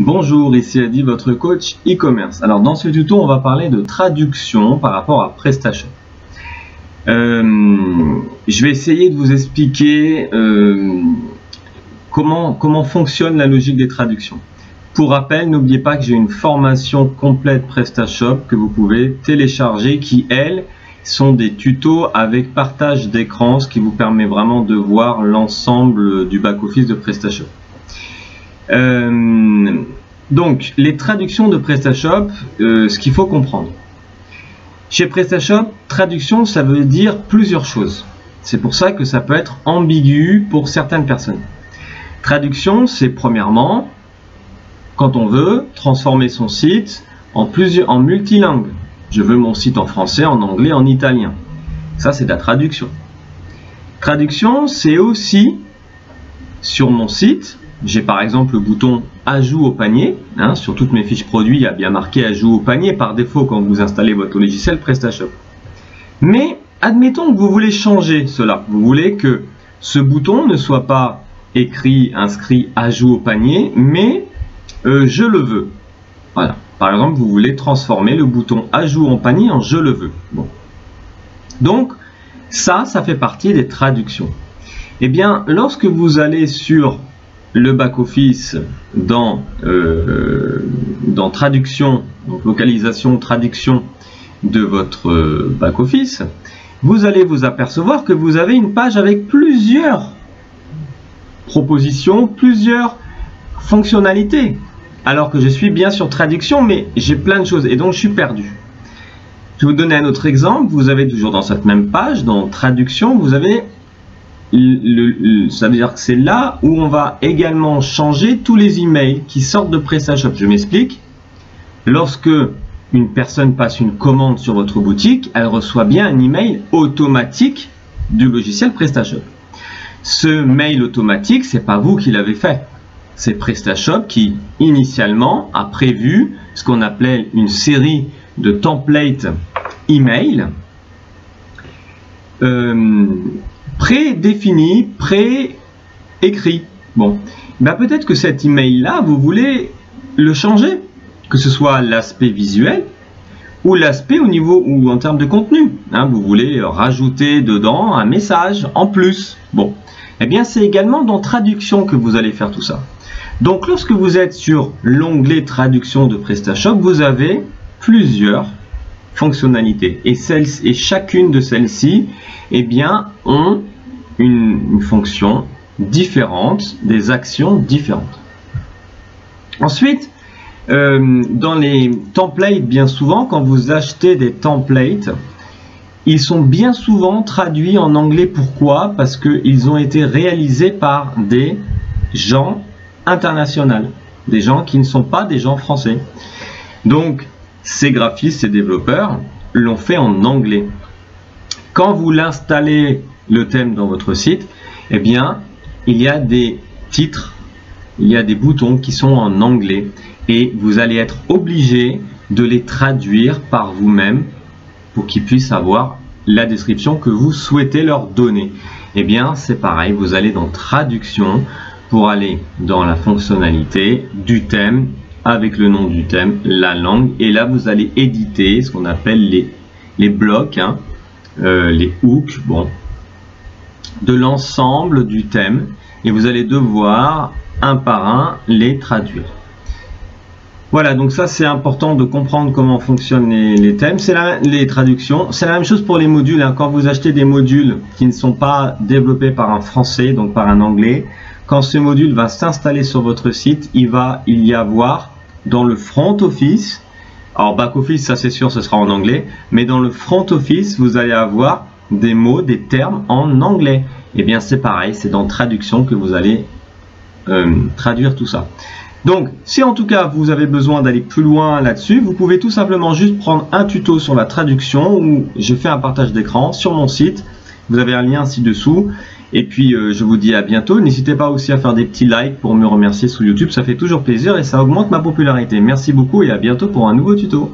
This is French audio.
Bonjour, ici Adi, votre coach e-commerce. Alors dans ce tuto, on va parler de traduction par rapport à PrestaShop. Je vais essayer de vous expliquer comment fonctionne la logique des traductions. Pour rappel, n'oubliez pas que j'ai une formation complète PrestaShop que vous pouvez télécharger qui, elles, sont des tutos avec partage d'écran, ce qui vous permet vraiment de voir l'ensemble du back-office de PrestaShop. Donc, les traductions de PrestaShop, ce qu'il faut comprendre. Chez PrestaShop, traduction, ça veut dire plusieurs choses. C'est pour ça que ça peut être ambigu pour certaines personnes. Traduction, c'est premièrement, quand on veut transformer son site en multilingue. Je veux mon site en français, en anglais, en italien. Ça, c'est de la traduction. Traduction, c'est aussi, sur mon site, j'ai par exemple le bouton ajout au panier. Sur toutes mes fiches produits, il y a bien marqué ajout au panier par défaut quand vous installez votre logiciel PrestaShop. Mais admettons que vous voulez changer cela. Vous voulez que ce bouton ne soit pas inscrit ajout au panier, mais je le veux. Voilà. Par exemple, vous voulez transformer le bouton ajout au panier en je le veux. Bon. Donc, ça fait partie des traductions. Eh bien, lorsque vous allez sur le back-office dans traduction, donc localisation, traduction de votre back-office, vous allez vous apercevoir que vous avez une page avec plusieurs propositions, plusieurs fonctionnalités. Alors que je suis bien sur traduction, mais j'ai plein de choses et donc je suis perdu. Je vais vous donner un autre exemple. Vous avez toujours dans cette même page, dans traduction, vous avez ça veut dire que c'est là où on va également changer tous les emails qui sortent de PrestaShop. Je m'explique. Lorsque une personne passe une commande sur votre boutique, elle reçoit bien un email automatique du logiciel PrestaShop. Ce mail automatique, c'est pas vous qui l'avez fait. C'est PrestaShop qui, initialement, a prévu ce qu'on appelait une série de templates email prédéfini, pré-écrit. Bon, ben peut-être que cet email-là, vous voulez le changer, que ce soit l'aspect visuel ou l'aspect au niveau ou en termes de contenu. Vous voulez rajouter dedans un message en plus. Bon, eh bien c'est également dans traduction que vous allez faire tout ça. Donc lorsque vous êtes sur l'onglet traduction de PrestaShop, vous avez plusieurs fonctionnalités et chacune de celles-ci ont une fonction différente, des actions différentes. Ensuite, dans les templates, bien souvent, quand vous achetez des templates, ils sont bien souvent traduits en anglais. Pourquoi? Parce qu'ils ont été réalisés par des gens internationaux, des gens qui ne sont pas des gens français. Donc, ces graphistes, ces développeurs l'ont fait en anglais. Quand vous l'installez le thème dans votre site, eh bien, il y a des titres, il y a des boutons qui sont en anglais et vous allez être obligé de les traduire par vous-même pour qu'ils puissent avoir la description que vous souhaitez leur donner. Eh bien, c'est pareil, vous allez dans traduction pour aller dans la fonctionnalité du thème avec le nom du thème, la langue, et là vous allez éditer ce qu'on appelle les blocs, les hooks, bon, de l'ensemble du thème, et vous allez devoir un par un les traduire. Voilà, donc ça c'est important de comprendre comment fonctionnent les thèmes, les traductions. C'est la même chose pour les modules. Quand vous achetez des modules qui ne sont pas développés par un français, donc par un anglais, quand ce module va s'installer sur votre site, il y avoir dans le front office, alors back office, ça c'est sûr, ce sera en anglais, mais dans le front office, vous allez avoir des mots, des termes en anglais. Et bien c'est pareil, c'est dans traduction que vous allez traduire tout ça. Donc, si en tout cas vous avez besoin d'aller plus loin là-dessus, vous pouvez tout simplement juste prendre un tuto sur la traduction où je fais un partage d'écran sur mon site. Vous avez un lien ci-dessous. Et puis, je vous dis à bientôt. N'hésitez pas aussi à faire des petits likes pour me remercier sur YouTube. Ça fait toujours plaisir et ça augmente ma popularité. Merci beaucoup et à bientôt pour un nouveau tuto.